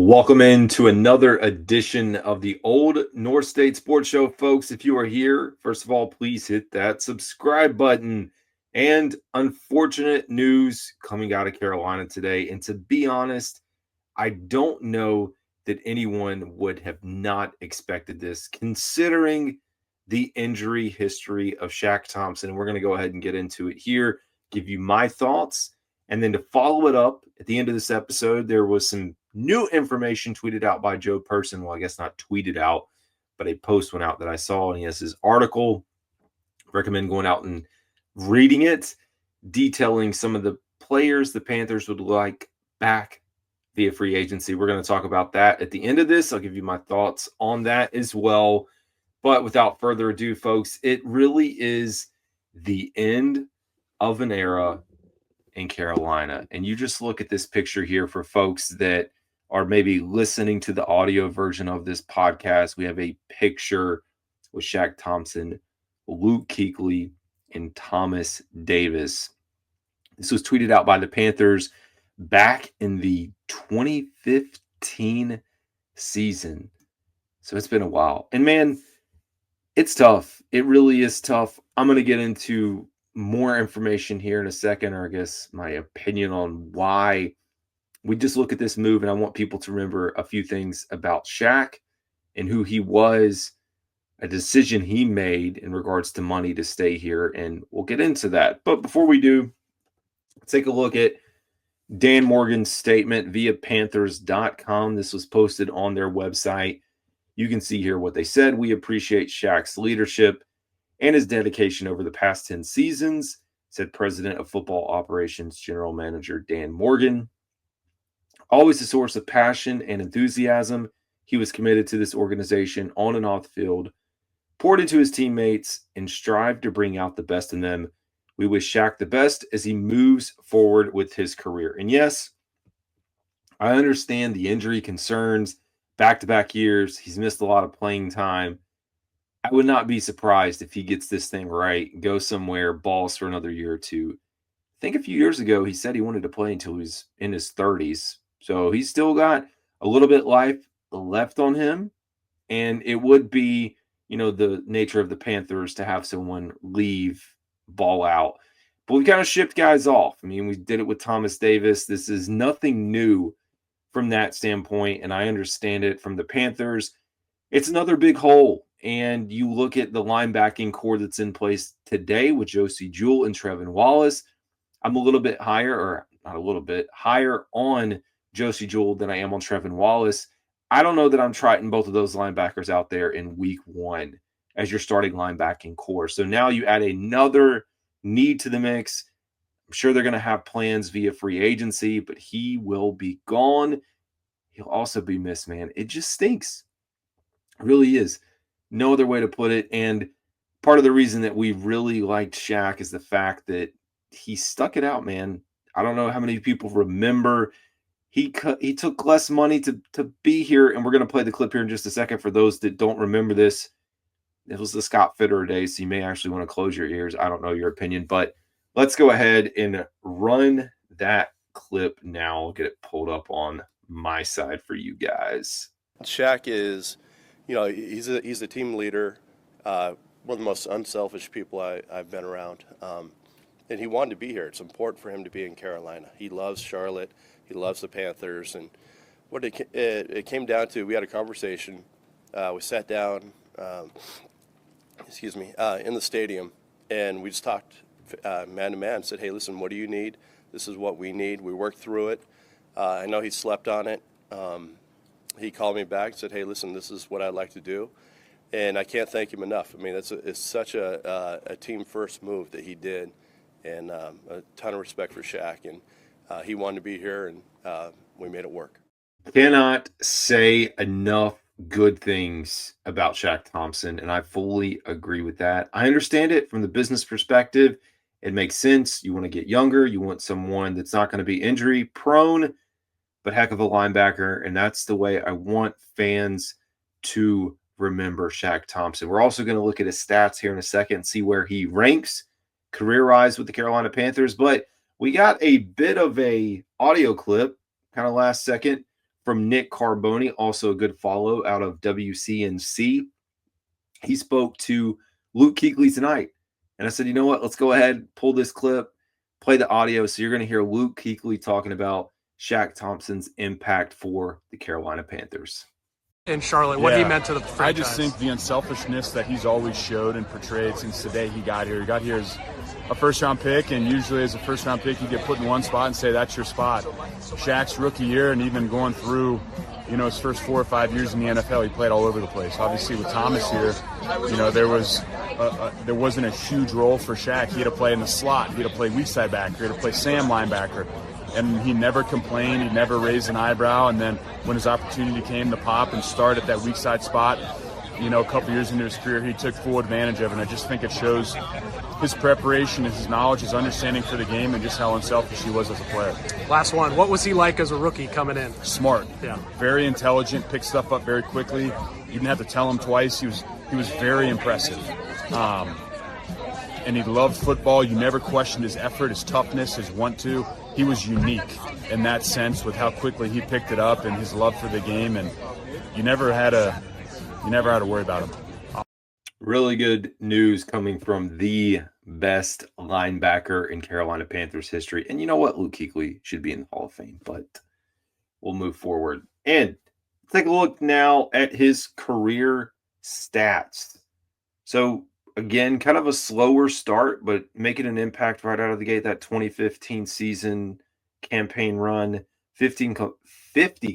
Welcome into another edition of the Old North State Sports Show, folks. If you are here, first of all, please hit that subscribe button. And unfortunate news coming out of Carolina today. And to be honest, I don't know that anyone would have not expected this, considering the injury history of Shaq Thompson. We're going to go ahead and get into it here, give you my thoughts. And then to follow it up at the end of this episode, there was some new information tweeted out by Joe Person. Well, I guess not tweeted out, but a post went out that I saw, and he has his article. Recommend going out and reading it, detailing some of the players the Panthers would like back via free agency. We're going to talk about that at the end of this. I'll give you my thoughts on that as well. But without further ado, folks, it really is the end of an era in Carolina. And you just look at this picture here for folks that are maybe listening to the audio version of this podcast. We have a picture with Shaq Thompson, Luke Kuechly, and Thomas Davis. This was tweeted out by the Panthers back in the 2015 season. So it's been a while. And man, it's tough. It really is tough. I'm going to get into more information here in a second, or I guess my opinion on why we just look at this move. And I want people to remember a few things about Shaq and who he was, a decision he made in regards to money to stay here. And we'll get into that. But before we do, let's take a look at Dan Morgan's statement via Panthers.com. This was posted on their website. You can see here what they said. We appreciate Shaq's leadership and his dedication over the past 10 seasons, said President of Football Operations General Manager Dan Morgan. Always a source of passion and enthusiasm, he was committed to this organization on and off the field, poured into his teammates, and strived to bring out the best in them. We wish Shaq the best as he moves forward with his career. And yes, I understand the injury concerns, back-to-back years. He's missed a lot of playing time. I would not be surprised if he gets this thing right, goes somewhere, balls for another year or two. I think a few years ago, he said he wanted to play until he was in his 30s. So he's still got a little bit life left on him. And it would be, the nature of the Panthers to have someone leave, ball out. But we kind of shipped guys off. I mean, we did it with Thomas Davis. This is nothing new from that standpoint. And I understand it from the Panthers. It's another big hole. And you look at the linebacking core that's in place today with Josie Jewell and Trevin Wallace. I'm a little bit higher, or not a little bit, higher on Josie Jewell than I am on Trevin Wallace. I don't know that I'm trotting both of those linebackers out there in week one as your starting linebacking core. So now you add another need to the mix. I'm sure they're going to have plans via free agency, but he will be gone. He'll also be missed, man. It just stinks. It really is. No other way to put it. And part of the reason that we really liked Shaq is the fact that he stuck it out, man. I don't know how many people remember he took less money to be here. And we're going to play the clip here in just a second for those that don't remember this. It was the Scott Fitterer days, so you may actually want to close your ears. I don't know your opinion, but let's go ahead and run that clip now. I'll get it pulled up on my side for you guys. Shaq is, he's a team leader, one of the most unselfish people I've been around. And he wanted to be here. It's important for him to be in Carolina. He loves Charlotte. He loves the Panthers. And what it came down to, we had a conversation. We sat down, in the stadium, and we just talked man to man. Said, hey, listen, what do you need? This is what we need. We worked through it. I know he slept on it. He called me back and said, hey, listen, this is what I'd like to do. And I can't thank him enough. I mean, it's such a team-first move that he did, and a ton of respect for Shaq. And he wanted to be here, and we made it work. Cannot say enough good things about Shaq Thompson, and I fully agree with that. I understand it from the business perspective. It makes sense. You want to get younger. You want someone that's not going to be injury prone, but heck of a linebacker. And that's the way I want fans to remember Shaq Thompson. We're also going to look at his stats here in a second and see where he ranks career-wise with the Carolina Panthers. But we got a bit of a audio clip, kind of last second, from Nick Carboni, also a good follow out of WCNC. He spoke to Luke Kuechly tonight. And I said, you know what? Let's go ahead, pull this clip, play the audio. So you're going to hear Luke Kuechly talking about Shaq Thompson's impact for the Carolina Panthers. In Charlotte, what he meant to the franchise. I just think the unselfishness that he's always showed and portrayed since the day he got here. He got here as a first-round pick, and usually as a first-round pick, you get put in one spot and say that's your spot. Shaq's rookie year, and even going through, his first 4 or 5 years in the NFL, he played all over the place. Obviously, with Thomas here, there wasn't a huge role for Shaq. He had to play in the slot. He had to play weak side backer. He had to play Sam linebacker. And he never complained. He never raised an eyebrow. And then when his opportunity came to pop and start at that weak side spot, a couple years into his career, he took full advantage of it. And I just think it shows his preparation, his knowledge, his understanding for the game, and just how unselfish he was as a player. Last one. What was he like as a rookie coming in? Smart. Yeah. Very intelligent, picked stuff up very quickly. You didn't have to tell him twice. He was very impressive. And he loved football. You never questioned his effort, his toughness, his want-to. He was unique in that sense with how quickly he picked it up and his love for the game. And you never had to worry about him. Really good news coming from the best linebacker in Carolina Panthers history. And you know what? Luke Kuechly should be in the Hall of Fame, but we'll move forward. And take a look now at his career stats. So, again, kind of a slower start, but making an impact right out of the gate. That 2015 season campaign run, 50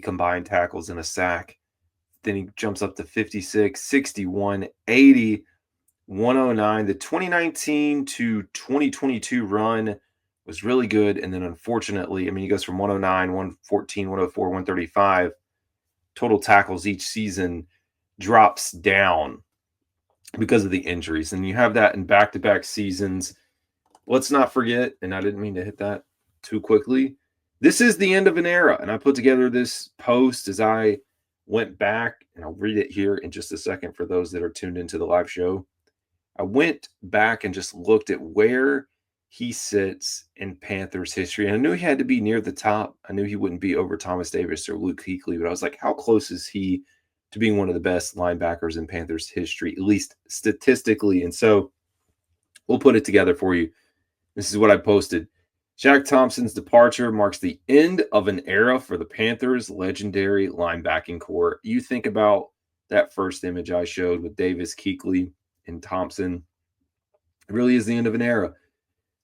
combined tackles and a sack. Then he jumps up to 56, 61, 80, 109. The 2019 to 2022 run was really good. And then unfortunately, he goes from 109, 114, 104, 135. Total tackles each season drops down because of the injuries. And you have that in back-to-back seasons. Let's not forget, and I didn't mean to hit that too quickly, this is the end of an era. And I put together this post as I went back, and I'll read it here in just a second for those that are tuned into the live show. I went back and just looked at where he sits in Panthers history. And I knew he had to be near the top. I knew he wouldn't be over Thomas Davis or Luke Kuechly, but I was like, how close is he to being one of the best linebackers in Panthers history, at least statistically? And so we'll put it together for you. This is what I posted. Shaq Thompson's departure marks the end of an era for the Panthers' legendary linebacking core. You think about that first image I showed with Davis, Kuechly, and Thompson. It really is the end of an era.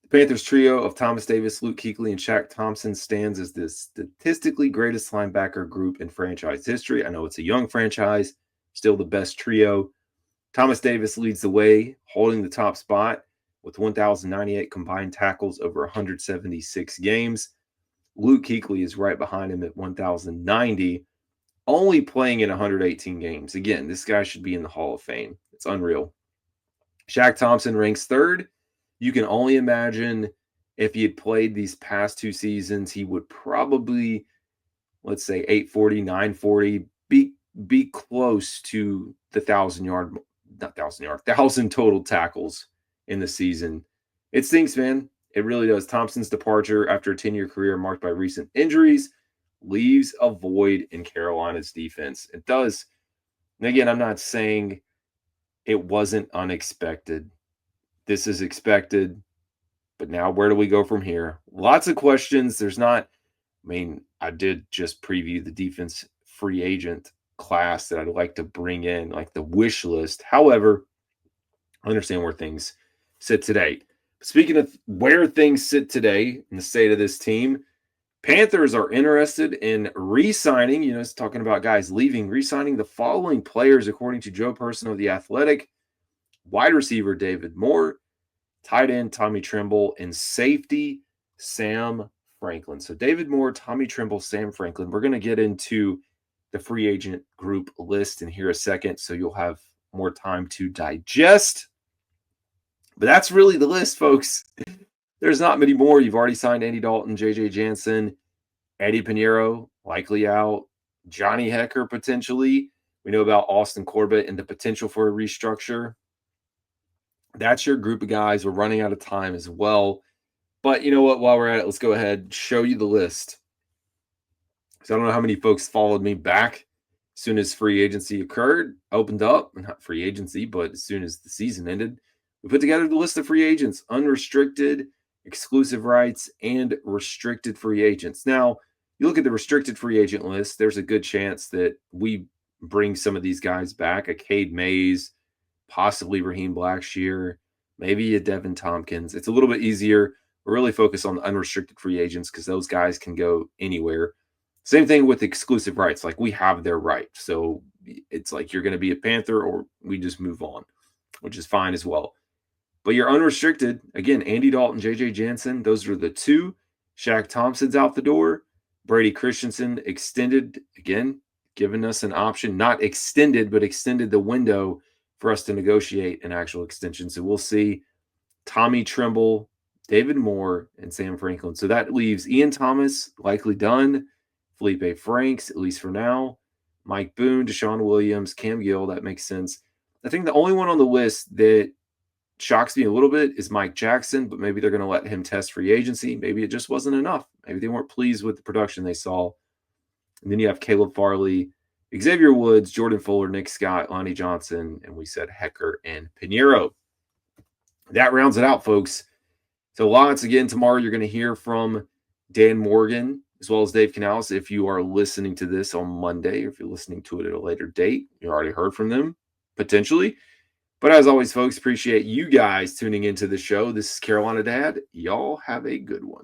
The Panthers trio of Thomas Davis, Luke Kuechly, and Shaq Thompson stands as the statistically greatest linebacker group in franchise history. I know it's a young franchise, still the best trio. Thomas Davis leads the way, holding the top spot with 1,098 combined tackles over 176 games. Luke Kuechly is right behind him at 1,090, only playing in 118 games. Again, this guy should be in the Hall of Fame. It's unreal. Shaq Thompson ranks third. You can only imagine if he had played these past 2 seasons, he would probably, let's say, 840, 940, be close to the 1,000 total tackles in the season. It stinks, man. It really does. Thompson's departure after a 10-year career marked by recent injuries leaves a void in Carolina's defense. It does. And again, I'm not saying it wasn't unexpected. This is expected. But now where do we go from here? Lots of questions. I did just preview the defense free agent class that I'd like to bring in, like the wish list. However, I understand where things sit today. Speaking of where things sit today in the state of this team, Panthers are interested in re-signing, it's talking about guys leaving, re-signing the following players, according to Joe Person of The Athletic: wide receiver David Moore, tight end Tommy Tremble, and safety Sam Franklin. So David Moore, Tommy Tremble, Sam Franklin. We're going to get into the free agent group list in here a second, so you'll have more time to digest. But that's really the list, folks. There's not many more. You've already signed Andy Dalton, J.J. Jansen, Eddie Pinheiro, likely out, Johnny Hecker potentially. We know about Austin Corbett and the potential for a restructure. That's your group of guys. We're running out of time as well. But you know what? While we're at it, let's go ahead and show you the list. because I don't know how many folks followed me back as soon as free agency opened up, not free agency, but as soon as the season ended. We put together the list of free agents, unrestricted, exclusive rights, and restricted free agents. Now, you look at the restricted free agent list, there's a good chance that we bring some of these guys back, a Cade Mays, possibly Raheem Blackshear, maybe a Devin Tompkins. It's a little bit easier. We're really focused on the unrestricted free agents because those guys can go anywhere. Same thing with exclusive rights. Like, we have their right. So it's like you're going to be a Panther or we just move on, which is fine as well. But you're unrestricted. Again, Andy Dalton, JJ Jansen, those are the two. Shaq Thompson's out the door. Brady Christensen extended, again, giving us an option, not extended, but extended the window for us to negotiate an actual extension. So we'll see Tommy Tremble, David Moore, and Sam Franklin. So that leaves Ian Thomas, likely done. Felipe Franks, at least for now. Mike Boone, Deshaun Williams, Cam Gill. That makes sense. I think the only one on the list that shocks me a little bit is Mike Jackson, but maybe they're going to let him test free agency. Maybe it just wasn't enough. Maybe they weren't pleased with the production they saw. And then you have Caleb Farley, Xavier Woods, Jordan Fuller, Nick Scott, Lonnie Johnson, and we said Hecker and Pinheiro. That rounds it out, folks. So lots again tomorrow. You're going to hear from Dan Morgan as well as Dave Canales. If you are listening to this on Monday, or if you're listening to it at a later date, you already heard from them potentially. But as always, folks, appreciate you guys tuning into the show. This is Carolina Dad. Y'all have a good one.